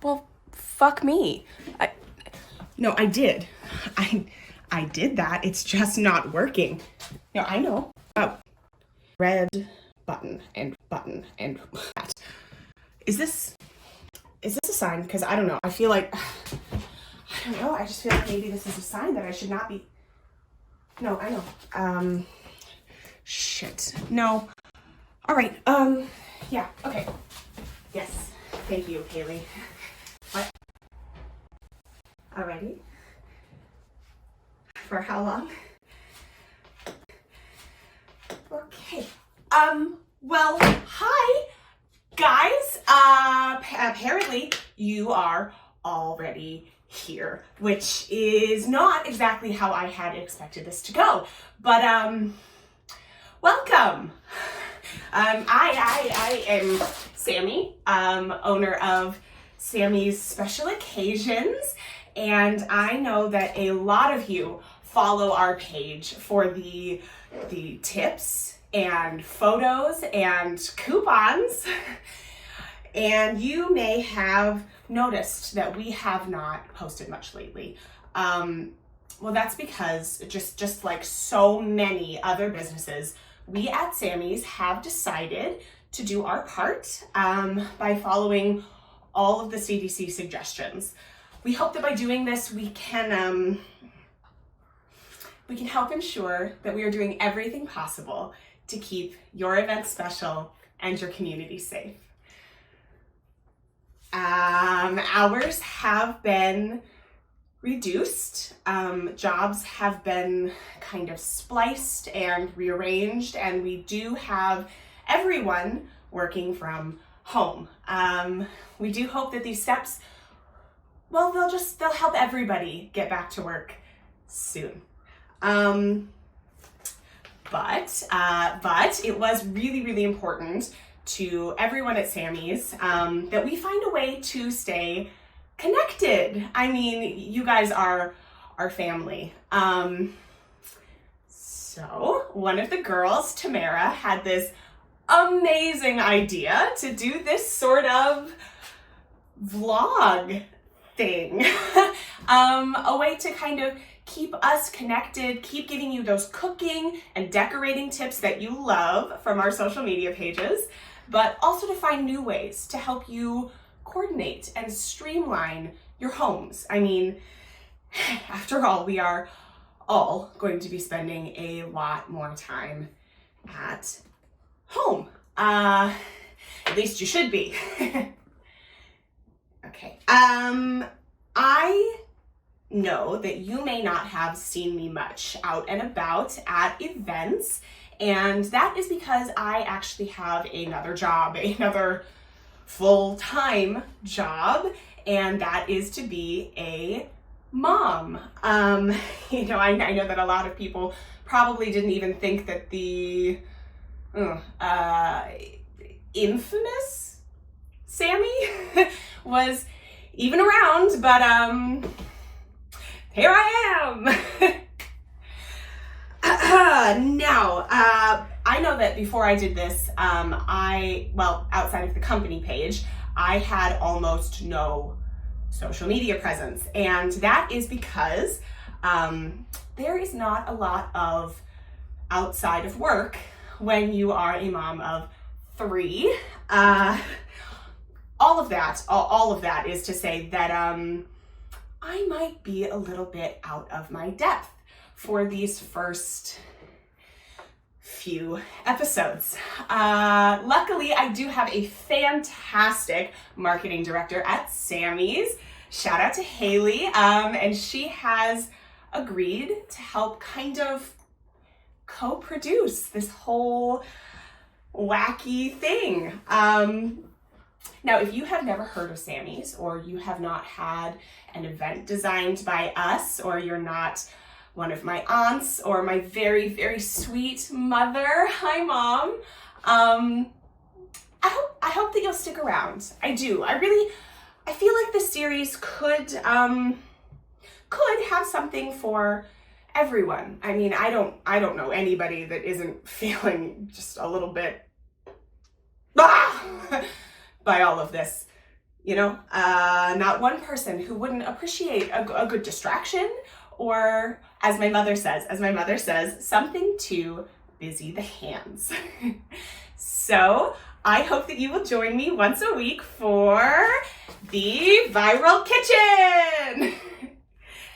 Well, fuck me. No, I did. I did that. It's just not working. No, I know. Oh. Red button and that. Is this a sign? Because I don't know. I feel like, I don't know. I just feel like maybe this is a sign that I should not be. No, I know. Shit. No. All right. Yeah. Okay. Yes. Thank you, Haley. What? Alrighty. For how long? Okay. Well, hi, guys. Apparently you are already here, which is not exactly how I had expected this to go, but, welcome. I am Sammy, owner of Sammy's Special Occasions, and I know that a lot of you follow our page for the tips and photos and coupons, and you may have noticed that we have not posted much lately. Well, that's because just like so many other businesses, we at Sammy's have decided to do our part by following all of the CDC suggestions. We hope that by doing this, we can help ensure that we are doing everything possible to keep your event special and your community safe. Hours have been reduced. Jobs have been kind of spliced and rearranged, and we do have everyone working from home. We do hope that these steps, well, they'll help everybody get back to work soon. But it was really, really important to everyone at Sammy's that we find a way to stay connected. I mean, you guys are our family. So one of the girls, Tamara, had this amazing idea to do this sort of vlog thing. A way to kind of keep us connected, keep giving you those cooking and decorating tips that you love from our social media pages, but also to find new ways to help you coordinate and streamline your homes. I mean, after all, we are all going to be spending a lot more time at home. At least you should be. Okay. I know that you may not have seen me much out and about at events, and that is because I actually have another job, another full-time job, and that is to be a mom. You know, I know that a lot of people probably didn't even think that the infamous Sammy was even around, but here I am. Now, I know that before I did this, outside of the company page, I had almost no social media presence. And that is because there is not a lot of outside of work when you are a mom of 3. All of that is to say that I might be a little bit out of my depth for these first few episodes. Luckily, I do have a fantastic marketing director at Sammy's. Shout out to Haley, and she has agreed to help kind of co-produce this whole wacky thing. Now, if you have never heard of Sammy's, or you have not had an event designed by us, or you're not one of my aunts or my very, very sweet mother, hi Mom, I hope that you'll stick around. I do. I feel like this series could have something for everyone. I mean, I don't know anybody that isn't feeling just a little bit by all of this. not one person who wouldn't appreciate a good distraction, or as my mother says, something to busy the hands. So I hope that you will join me once a week for the Viral Kitchen.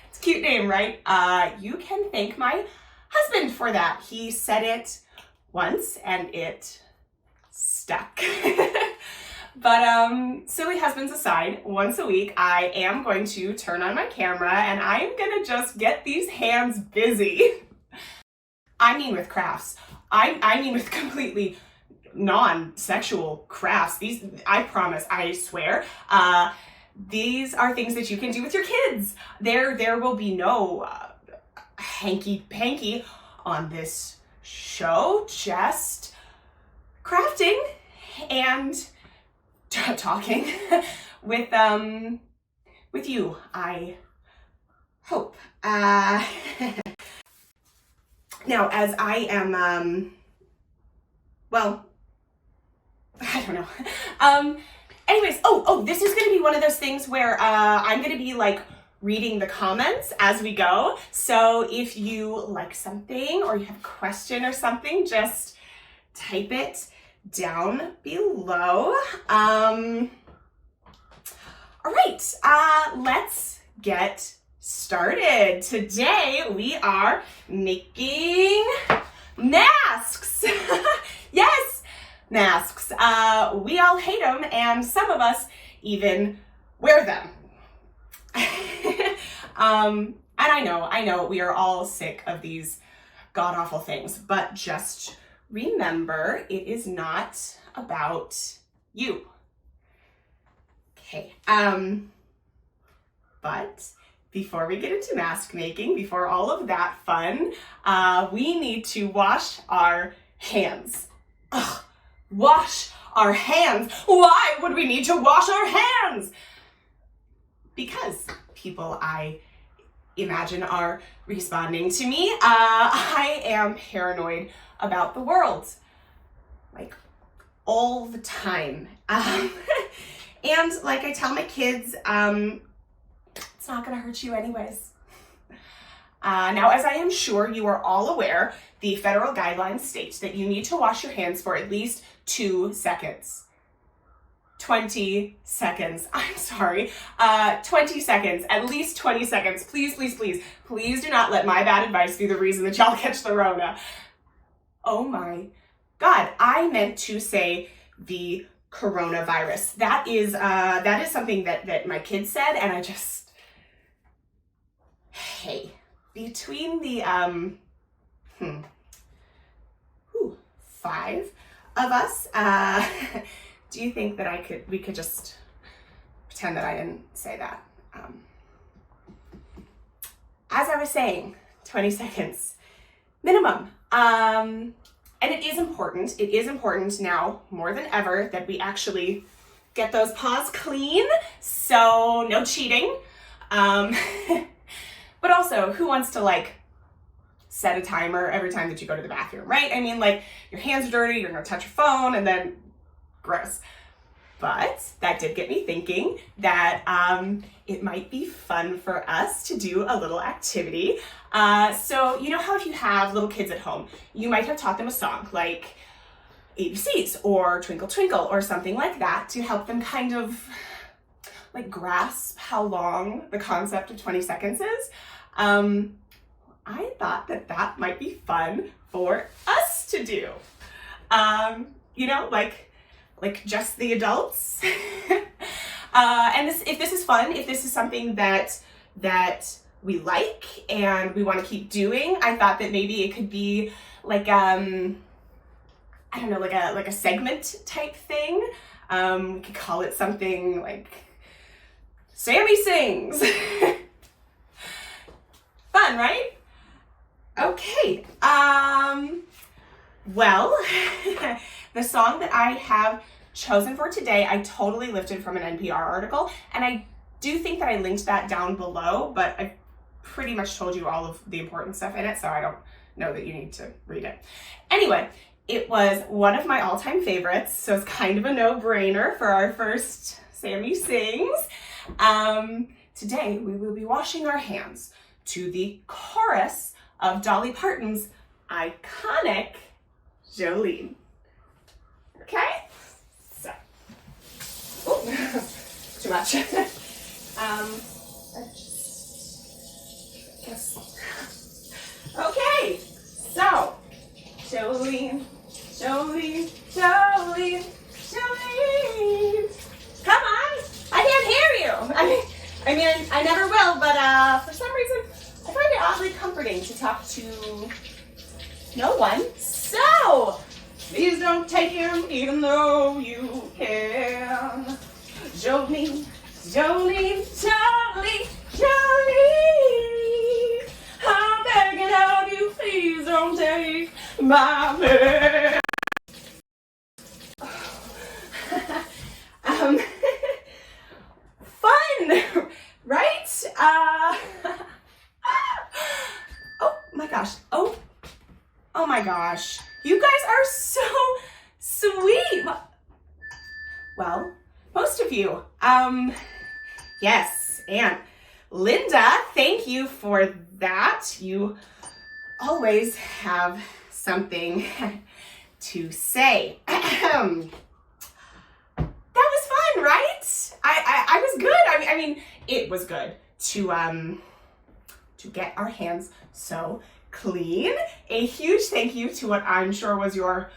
It's a cute name, right? You can thank my husband for that. He said it once and it stuck. But silly husbands aside, once a week I am going to turn on my camera and I am gonna just get these hands busy. I mean with crafts. I mean with completely non-sexual crafts. These, I promise, I swear, these are things that you can do with your kids. There will be no hanky-panky on this show, just crafting and talking with you, I hope. Now, as I am, well, I don't know. Anyways, this is gonna be one of those things where I'm gonna be like reading the comments as we go. So if you like something or you have a question or something, just type it down below. All right, let's get started. Today we are making masks. Yes, masks. We all hate them, and some of us even wear them. And I know we are all sick of these god-awful things, but just remember, it is not about you. Okay, but before we get into mask making, before all of that fun, we need to wash our hands. Ugh, wash our hands. Why would we need to wash our hands? Because people, I imagine, are responding to me. I am paranoid about the world, like all the time. And like I tell my kids, it's not gonna hurt you anyways. Now, as I am sure you are all aware, the federal guidelines state that you need to wash your hands for at least 2 seconds. 20 seconds. I'm sorry. 20 seconds. At least 20 seconds. Please, please, please. Please do not let my bad advice be the reason that y'all catch the Rona. Oh my God. I meant to say the coronavirus. That is something that my kids said, and I just, hey, between the 5 of us, do you think that we could just pretend that I didn't say that? As I was saying, 20 seconds minimum. And it is important now more than ever that we actually get those paws clean. So no cheating. But also, who wants to like set a timer every time that you go to the bathroom, right? I mean, like, your hands are dirty, you're gonna touch your phone, and then gross. But that did get me thinking that it might be fun for us to do a little activity. So you know how if you have little kids at home, you might have taught them a song like ABCs or Twinkle Twinkle or something like that to help them kind of like grasp how long the concept of 20 seconds is. I thought that might be fun for us to do. You know, like just the adults. And if this is fun, if this is something that we like and we want to keep doing, I thought that maybe it could be like I don't know, like a segment type thing. We could call it something like Sammy Sings. Fun, right? Okay. Well, the song that I have chosen for today, I totally lifted from an NPR article, and I do think that I linked that down below, but I pretty much told you all of the important stuff in it, so I don't know that you need to read it. Anyway, it was one of my all-time favorites, so it's kind of a no-brainer for our first Sammy sings. Today we will be washing our hands to the chorus of Dolly Parton's iconic Jolene. Okay? So, too much. Okay, so Jolene, Jolene, Jolene, Jolene. Come on, I can't hear you. I mean, I never will, but for some reason, I find it oddly comforting to talk to no one. So, please don't take him, even though you can. Jolene, Jolene, Jolene, Jolene. I'm begging of you, please don't take my man. Fun, right? Oh my gosh. Oh my gosh. You guys are so sweet. Well, most of you. Yes, and Linda, thank you for that. You always have something to say. That was fun, right? I was good. I mean, it was good to get our hands so clean. A huge thank you to what I'm sure was your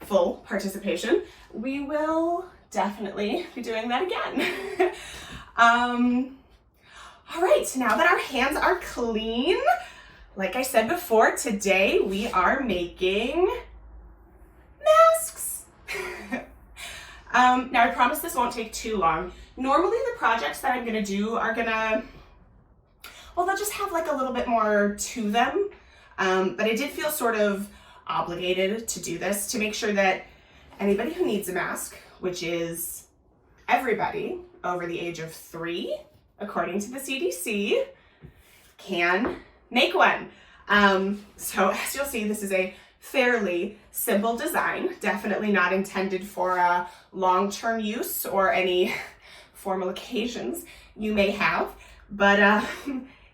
full participation. We will definitely be doing that again. All right, now that our hands are clean, like I said before, today we are making masks. Now I promise this won't take too long. Normally the projects that I'm gonna do are gonna, well, they'll just have like a little bit more to them. But I did feel sort of obligated to do this to make sure that anybody who needs a mask, which is everybody over the age of 3, according to the CDC, can make one. So as you'll see, this is a fairly simple design, definitely not intended for long-term use or any formal occasions you may have, but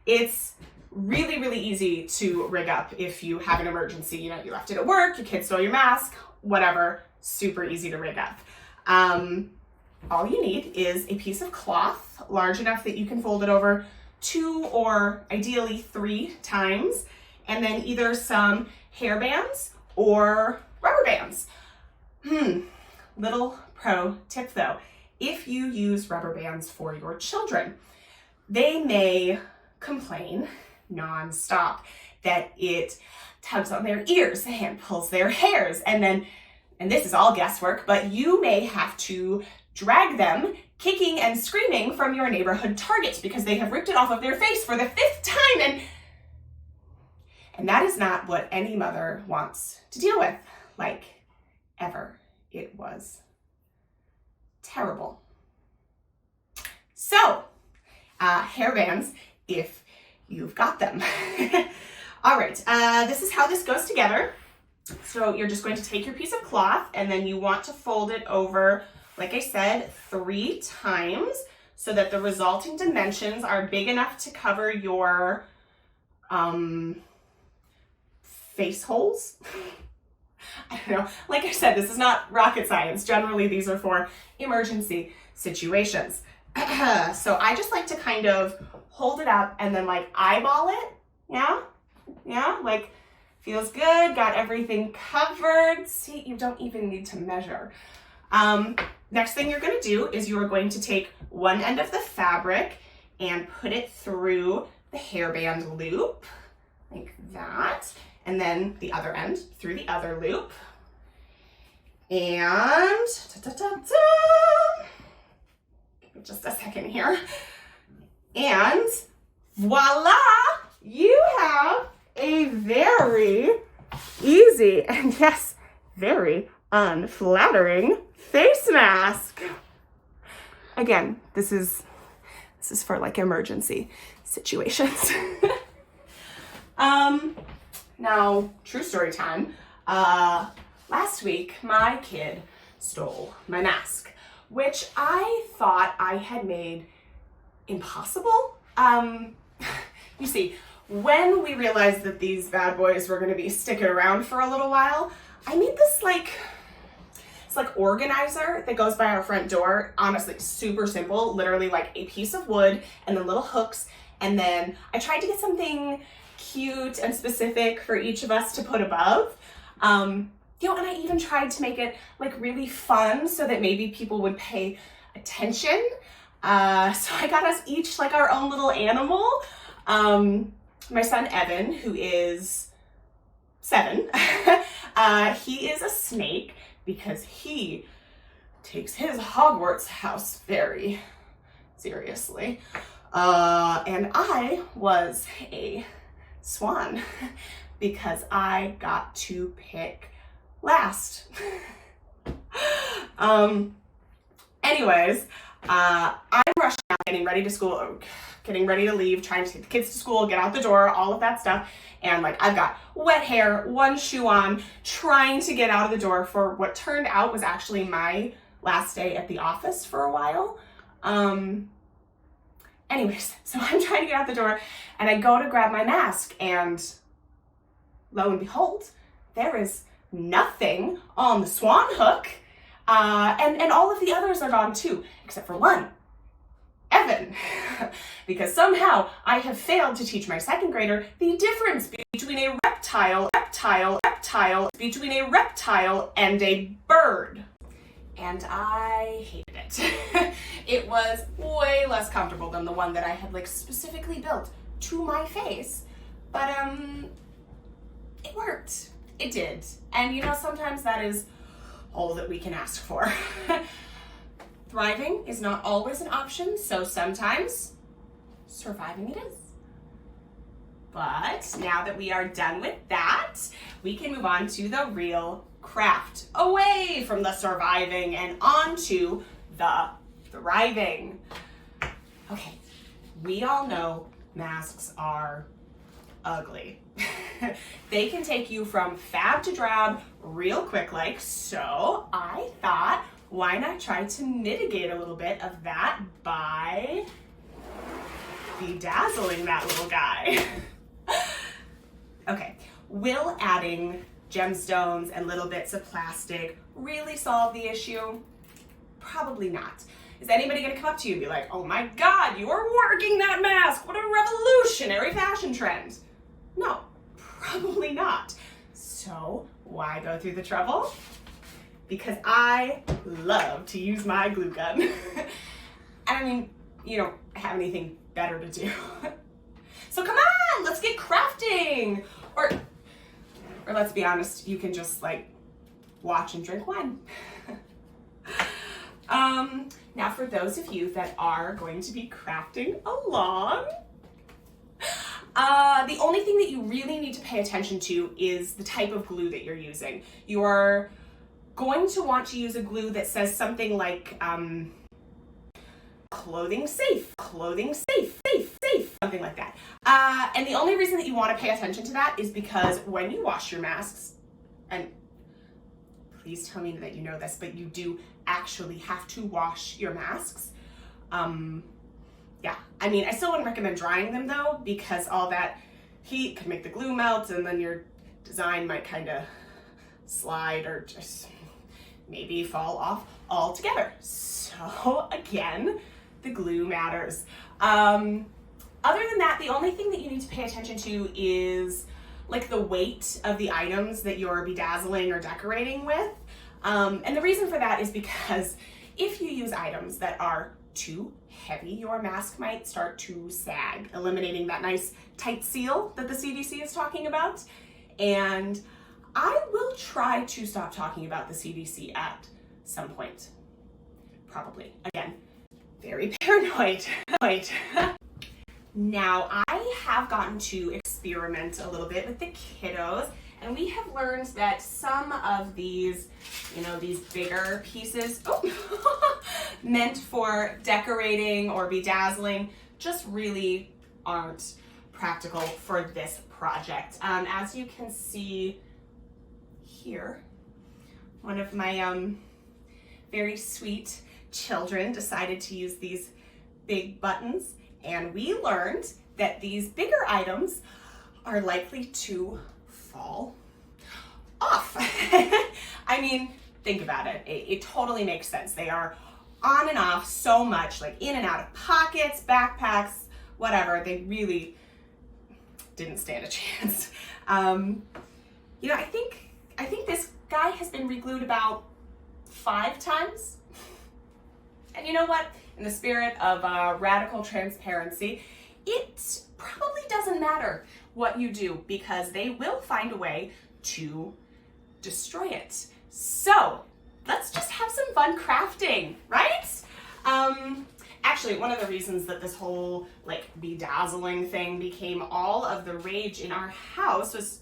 it's really, really easy to rig up if you have an emergency. You know, you left it at work, your kids stole your mask, whatever, super easy to rig up. All you need is a piece of cloth large enough that you can fold it over 2 or ideally 3 times, and then either some hair bands or rubber bands. Little pro tip though, if you use rubber bands for your children, they may complain nonstop that it tugs on their ears and pulls their hairs, and this is all guesswork, but you may have to drag them kicking and screaming from your neighborhood Target because they have ripped it off of their face for the 5th time, and that is not what any mother wants to deal with, like, ever. It was terrible. So, hair bands, if you've got them. All right, this is how this goes together. So you're just going to take your piece of cloth and then you want to fold it over, like I said, 3 times so that the resulting dimensions are big enough to cover your face holes. I don't know. Like I said, this is not rocket science. Generally, these are for emergency situations. So I just like to kind of hold it up and then like eyeball it. Yeah, like feels good, got everything covered. See, you don't even need to measure. Next thing you're gonna do is you are going to take one end of the fabric and put it through the hairband loop, like that, and then the other end through the other loop. And give me just a second here. And voila, you have a very easy and yes, very unflattering face mask. Again, this is for like emergency situations. Now, true story time. Last week, my kid stole my mask. which I thought I had made impossible. You see, when we realized that these bad boys were gonna be sticking around for a little while, I made this it's like organizer that goes by our front door. Honestly, super simple, literally like a piece of wood and then little hooks. And then I tried to get something cute and specific for each of us to put above. And I even tried to make it like really fun so that maybe people would pay attention. So I got us each like our own little animal. My son Evan, who is 7, he is a snake because he takes his Hogwarts house very seriously. And I was a swan because I got to pick last. Anyways, I'm rushing out, getting ready to leave, trying to take the kids to school, get out the door, all of that stuff. And like, I've got wet hair, one shoe on, trying to get out of the door for what turned out was actually my last day at the office for a while. Anyways, so I'm trying to get out the door and I go to grab my mask and lo and behold, there is nothing on the swan hook. And all of the others are gone too, except for one, Evan, because somehow I have failed to teach my 2nd grader the difference between a reptile and a bird. And I hated it. It was way less comfortable than the one that I had like specifically built to my face, but it worked. It did. And sometimes that is all that we can ask for. Thriving is not always an option, so sometimes surviving it is. But now that we are done with that, we can move on to the real craft, away from the surviving and onto the thriving. Okay, we all know masks are ugly. They can take you from fab to drab real quick, so I thought, why not try to mitigate a little bit of that by bedazzling that little guy? Okay, will adding gemstones and little bits of plastic really solve the issue? Probably not. Is anybody gonna come up to you and be like, oh my God, you are working that mask, what a revolutionary fashion trend? No, probably not. So why go through the trouble? Because I love to use my glue gun. And I mean, you don't have anything better to do. So come on, let's get crafting. Or let's be honest, you can just like watch and drink wine. Now for those of you that are going to be crafting along, the only thing that you really need to pay attention to is the type of glue that you're using. You're going to want to use a glue that says something like clothing safe, something like that. And the only reason that you want to pay attention to that is because when you wash your masks, and please tell me that you know this, but you do actually have to wash your masks. Yeah, I mean, I still wouldn't recommend drying them though, because all that heat could make the glue melt and then your design might kind of slide or just maybe fall off altogether. So again, the glue matters. Other than that, the only thing that you need to pay attention to is like the weight of the items that you're bedazzling or decorating with. And the reason for that is because if you use items that are too heavy, your mask might start to sag, eliminating that nice tight seal that the CDC is talking about. And I will try to stop talking about the CDC at some point. Probably. Again, very paranoid. Now, I have gotten to experiment a little bit with the kiddos, and we have learned that some of these, these bigger pieces, meant for decorating or bedazzling, just really aren't practical for this project. As you can see here, one of my very sweet children decided to use these big buttons, and we learned that these bigger items are likely to fall off. I mean, think about it. It totally makes sense. They are on and off so much, like in and out of pockets, backpacks, whatever. They really didn't stand a chance. You know, I think this guy has been re-glued about 5 times. And you know what? In the spirit of radical transparency, it probably doesn't matter what you do because they will find a way to destroy it. So let's just have some fun crafting, right? Actually, one of the reasons that this whole like bedazzling thing became all of the rage in our house was,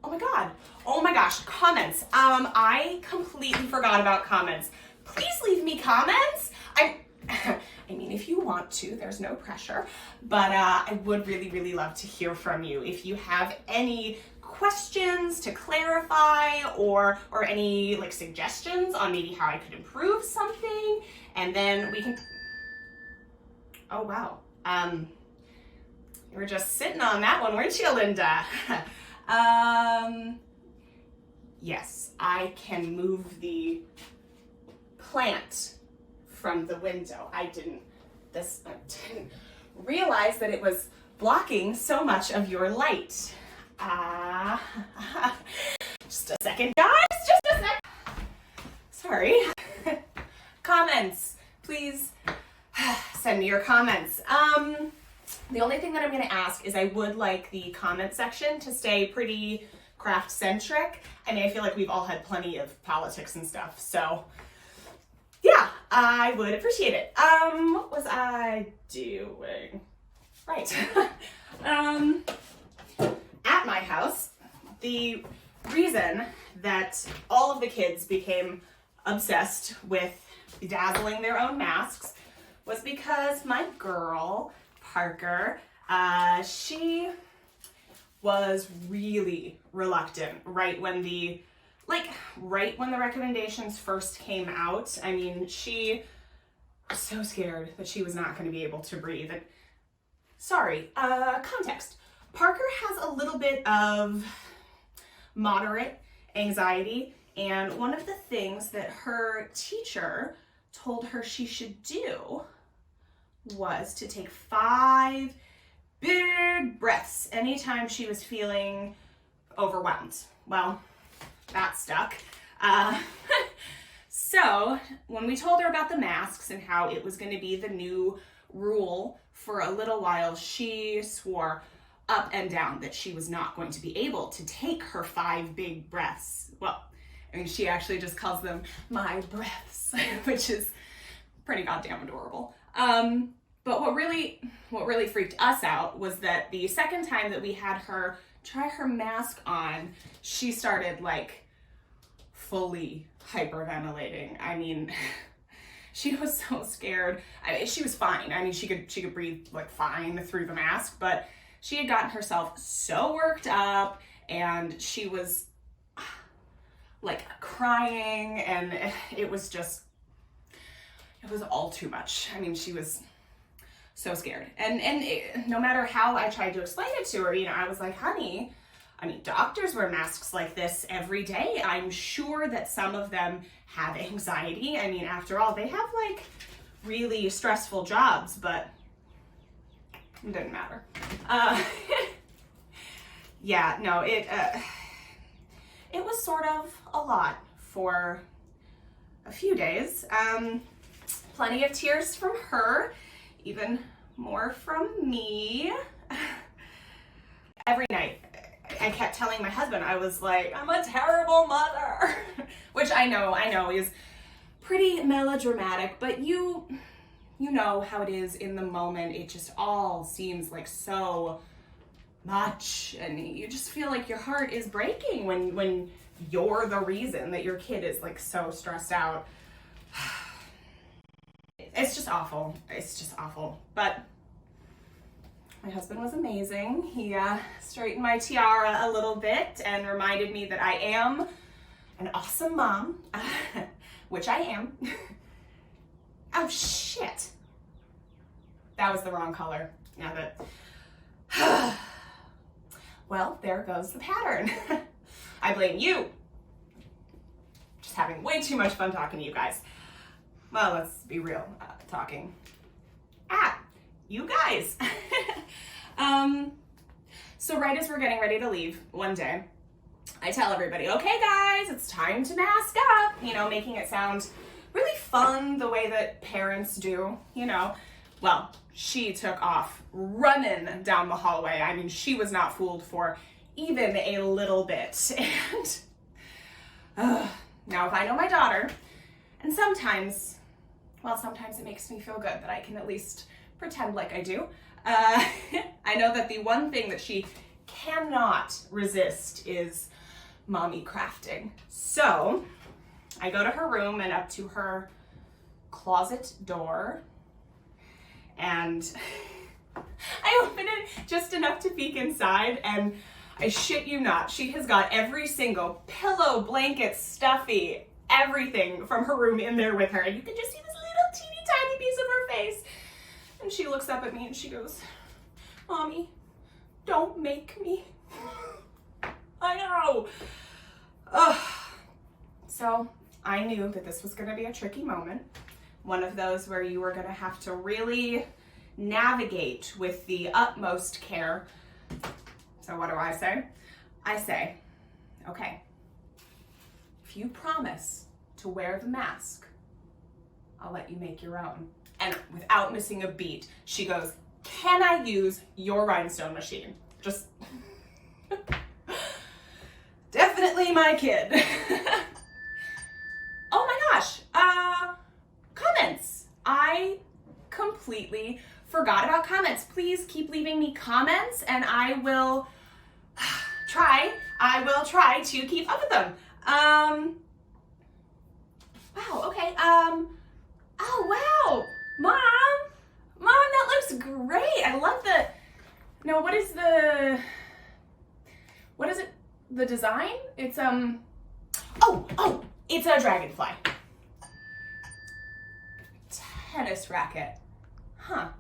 oh my gosh, comments. I completely forgot about comments. Please leave me comments. I mean, if you want to, there's no pressure, but I would really, really love to hear from you. If you have any questions to clarify or any like suggestions on maybe how I could improve something, and then we can, oh wow. You were just sitting on that one, weren't you, Linda? Yes, I can move the plant from the window. I didn't realize that it was blocking so much of your light. Just a second, guys, just a sec. Sorry. Comments, please send me your comments. The only thing that I'm gonna ask is I would like the comment section to stay pretty craft centric. I mean, I feel like we've all had plenty of politics and stuff, so yeah, I would appreciate it. What was I doing? Right. At my house, the reason that all of the kids became obsessed with bedazzling their own masks was because my girl, Parker, she was really reluctant right when the recommendations first came out. I mean, she was so scared that she was not going to be able to breathe. And sorry, context. Parker has a little bit of moderate anxiety, and one of the things that her teacher told her she should do was to take 5 big breaths anytime she was feeling overwhelmed. Well, that stuck. So when we told her about the masks and how it was going to be the new rule for a little while, she swore up and down that she was not going to be able to take her 5 big breaths. Well, I mean, she actually just calls them my breaths, which is pretty goddamn adorable. But what really freaked us out was that the second time that we had her try her mask on, she started like fully hyperventilating. I mean, she was so scared. I mean, she was fine. I mean, she could breathe like fine through the mask, but she had gotten herself so worked up and she was like crying, and it was all too much. I mean, she was so scared. And no matter how I tried to explain it to her, you know, I was like, honey, I mean, doctors wear masks like this every day. I'm sure that some of them have anxiety. I mean, after all, they have like really stressful jobs, but it didn't matter. Yeah, no, it was sort of a lot for a few days. Plenty of tears from her, even more from me. Every night, I kept telling my husband, I was like, I'm a terrible mother, which I know is pretty melodramatic, but you know how it is in the moment. It just all seems like so much, and you just feel like your heart is breaking when you're the reason that your kid is like so stressed out. It's just awful. It's just awful. But my husband was amazing. He straightened my tiara a little bit and reminded me that I am an awesome mom, which I am. Oh, shit. That was the wrong color. Now that... Well, there goes the pattern. I blame you. Just having way too much fun talking to you guys. Well, let's be real, talking. You guys. So right as we're getting ready to leave one day, I tell everybody, okay guys, it's time to mask up, you know, making it sound really fun the way that parents do, you know. Well, she took off running down the hallway. I mean, she was not fooled for even a little bit. And now if I know my daughter, and sometimes it makes me feel good that I can at least pretend like I do. I know that the one thing that she cannot resist is mommy crafting. So I go to her room and up to her closet door, and I open it just enough to peek inside, and I shit you not, she has got every single pillow, blanket, stuffy, everything from her room in there with her, and you can just see this little teeny tiny piece of her face. And she looks up at me and she goes, Mommy, don't make me. I know. Ugh. So I knew that this was gonna be a tricky moment. One of those where you were gonna have to really navigate with the utmost care. So what do I say? I say, okay, if you promise to wear the mask, I'll let you make your own. And without missing a beat, she goes, can I use your rhinestone machine? Just definitely my kid. Oh my gosh, comments. I completely forgot about comments. Please keep leaving me comments and I will try to keep up with them. Wow, okay, oh wow, Mom, that looks great. I love the, no, what is it, the design? It's, oh, it's a dragonfly. Tennis racket, huh.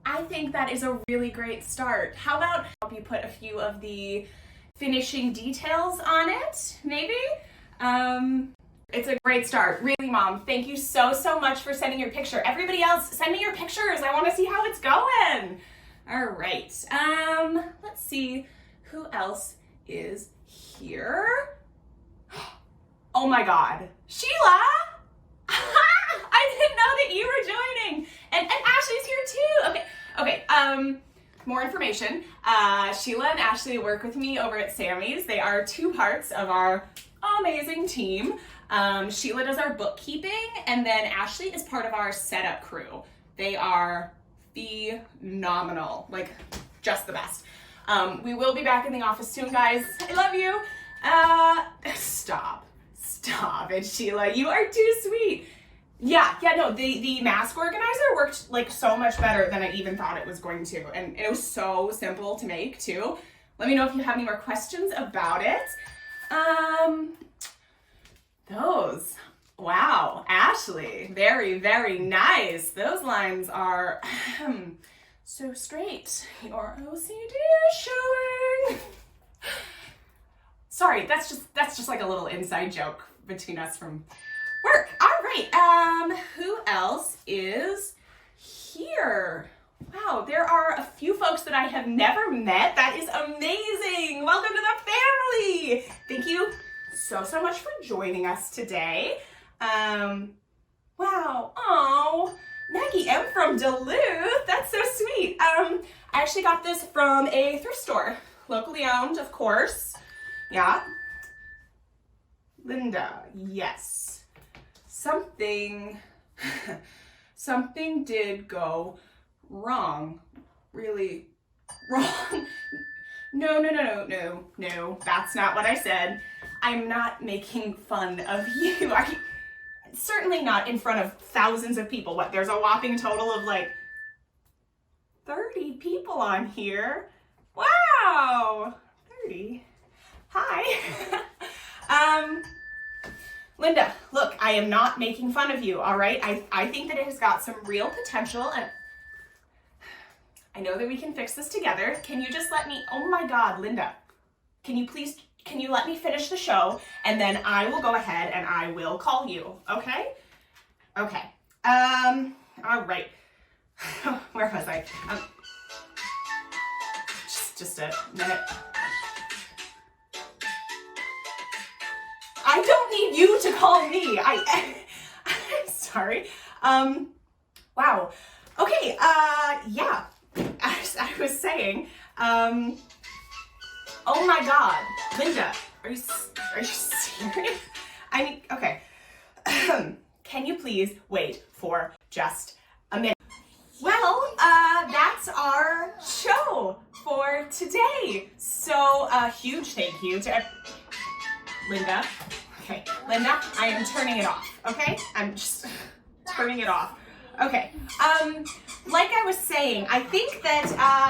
I think that is a really great start. How about help you put a few of the finishing details on it, maybe? It's a great start. Really, Mom, thank you so much for sending your picture. Everybody else, send me your pictures. I want to see how it's going. All right. Let's see who else is here. Oh my God. Sheila! I didn't know that you were joining. And Ashley's here too. Okay. More information. Sheila and Ashley work with me over at Sammy's. They are two parts of our amazing team. Sheila does our bookkeeping, and then Ashley is part of our setup crew. They are phenomenal, like just the best. We will be back in the office soon, guys. I love you. Stop. And Sheila, you are too sweet. Yeah, no, the mask organizer worked like so much better than I even thought it was going to. And it was so simple to make too. Let me know if you have any more questions about it. Those, wow, Ashley, very, very nice. Those lines are so straight. Your OCD is showing. Sorry, that's just like a little inside joke between us from work. All right, who else is here? Wow, there are a few folks that I have never met. That is amazing. Welcome to the family. Thank you so much for joining us today. Wow, oh, Maggie M from Duluth. That's so sweet. I actually got this from a thrift store, locally owned, of course. Yeah. Linda, yes. Something did go wrong. Really wrong. No, that's not what I said. I'm not making fun of you. Certainly not in front of thousands of people. What, there's a whopping total of like 30 people on here. Wow, 30. Hi. Linda, look, I am not making fun of you, all right? I think that it has got some real potential, and I know that we can fix this together. Can you just let me, oh my God, Linda, can you let me finish the show, and then I will go ahead and I will call you, okay? Okay, all right. Where was I? Just a minute. I don't need you to call me. I'm sorry. Wow. Okay, yeah. As I was saying, oh my God, Linda, are you serious? I mean, okay. Can you please wait for just a minute? Well, that's our show for today. So, a huge thank you to Linda. Okay, Linda, I am turning it off, okay? I'm just turning it off. Okay, like I was saying, I think that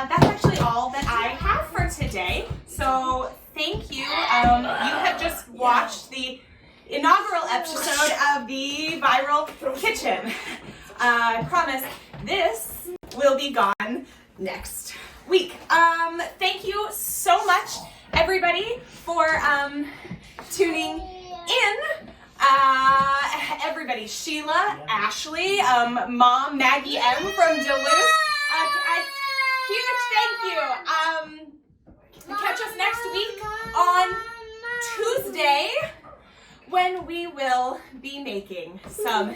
that's actually all that I have for today. So, thank you. You have just watched the inaugural episode of the Viral Kitchen. I promise this will be gone next week. Thank you so much, everybody, for tuning in. Everybody, Sheila, Ashley, Mom, Maggie M from Duluth. Huge thank you. Catch us next week on Tuesday when we will be making some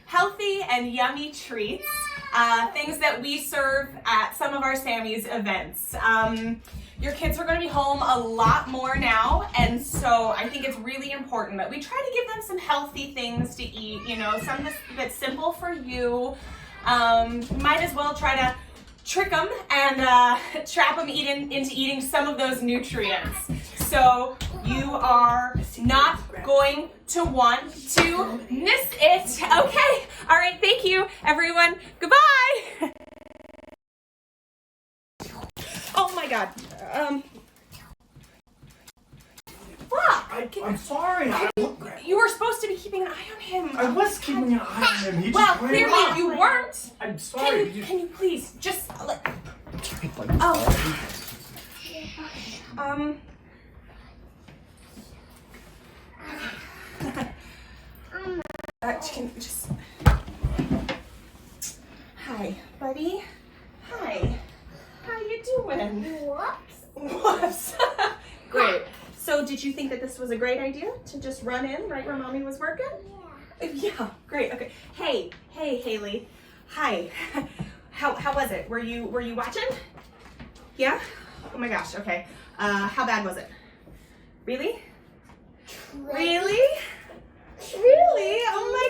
healthy and yummy treats, things that we serve at some of our Sammy's events. Your kids are going to be home a lot more now, and so I think it's really important that we try to give them some healthy things to eat, you know, something that's simple for you. Might as well try to trick them and trap them into eating some of those nutrients. So you are not going to want to miss it. Okay. All right. Thank you, everyone. Goodbye. Oh my God. I'm sorry. You were supposed to be keeping an eye on him. I was keeping an eye on him. He Well, just ran clearly off. you weren't. I'm sorry. Can you please just let? Can you just? Hi, buddy. Hi. How you doing? Whoops. Great. So, did you think that this was a great idea to just run in right where Mommy was working? Yeah. Great. Okay. Hey, Haley. Hi. How was it? Were you watching? Yeah. Oh my gosh. Okay. How bad was it? Really? Really? Really? Oh my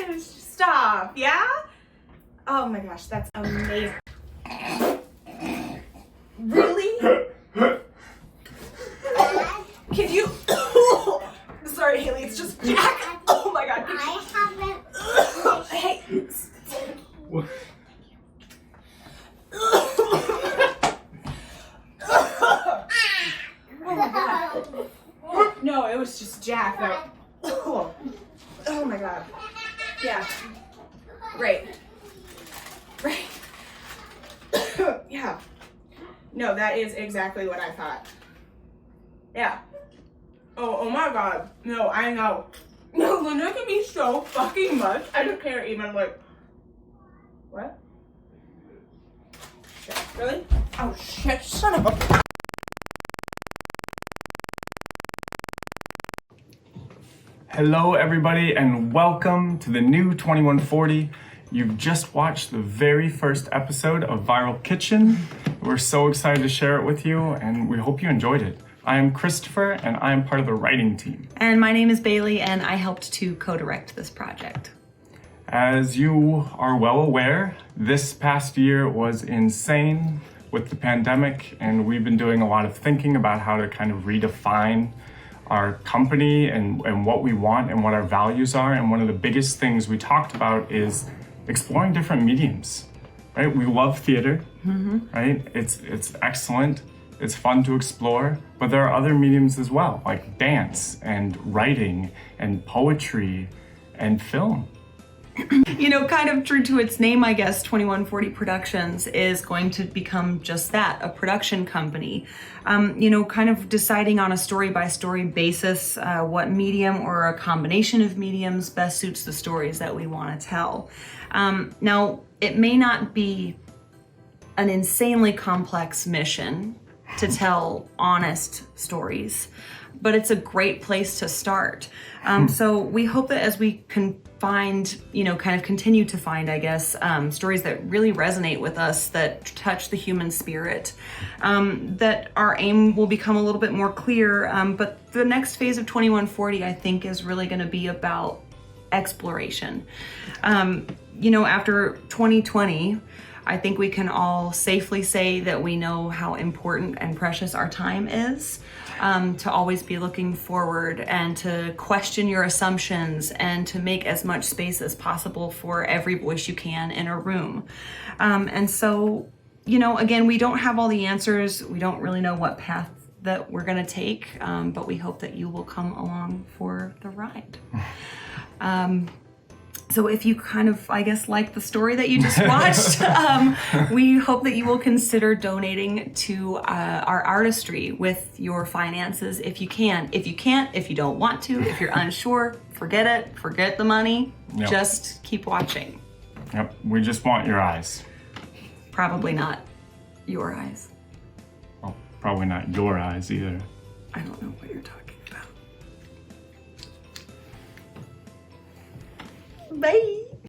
gosh. Stop. Yeah? Oh my gosh, that's amazing. Really? Can you? Sorry, Haley, it's just Jack. Oh my God. I haven't. Hey. What? Oh my God. No, it was just Jack though. Oh my God. Yeah. Great. Right. Yeah. No, that is exactly what I thought. Yeah. Oh my God. No, I know. No, Luna can be so fucking much. I don't care even, like, what? Shit. Really? Oh shit, son of a. Hello, everybody, and welcome to the new 2140. You've just watched the very first episode of Viral Kitchen. We're so excited to share it with you, and we hope you enjoyed it. I am Christopher, and I am part of the writing team. And my name is Bailey, and I helped to co-direct this project. As you are well aware, this past year was insane with the pandemic, and we've been doing a lot of thinking about how to kind of redefine our company and what we want and what our values are. And one of the biggest things we talked about is exploring different mediums, right? We love theater, right? It's excellent, It's fun to explore, but there are other mediums as well, like dance and writing and poetry and film. You know, kind of true to its name, I guess, 2140 Productions is going to become just that, a production company. You know, kind of deciding on a story-by-story basis what medium or a combination of mediums best suits the stories that we want to tell. Now, it may not be an insanely complex mission to tell honest stories, but it's a great place to start. So we hope that as we can find, you know, kind of continue to find, I guess, stories that really resonate with us, that touch the human spirit, that our aim will become a little bit more clear. But the next phase of 2140, I think, is really going to be about exploration. You know, after 2020, I think we can all safely say that we know how important and precious our time is, to always be looking forward and to question your assumptions and to make as much space as possible for every voice you can in a room. And so, you know, again, we don't have all the answers. We don't really know what path that we're going to take, but we hope that you will come along for the ride. So if you kind of, I guess, like the story that you just watched, we hope that you will consider donating to our artistry with your finances if you can. If you can't, if you don't want to, if you're unsure, forget it, forget the money, just keep watching. Yep, we just want your eyes. Probably not your eyes. Well, probably not your eyes either. I don't know what you're talking about. Bye.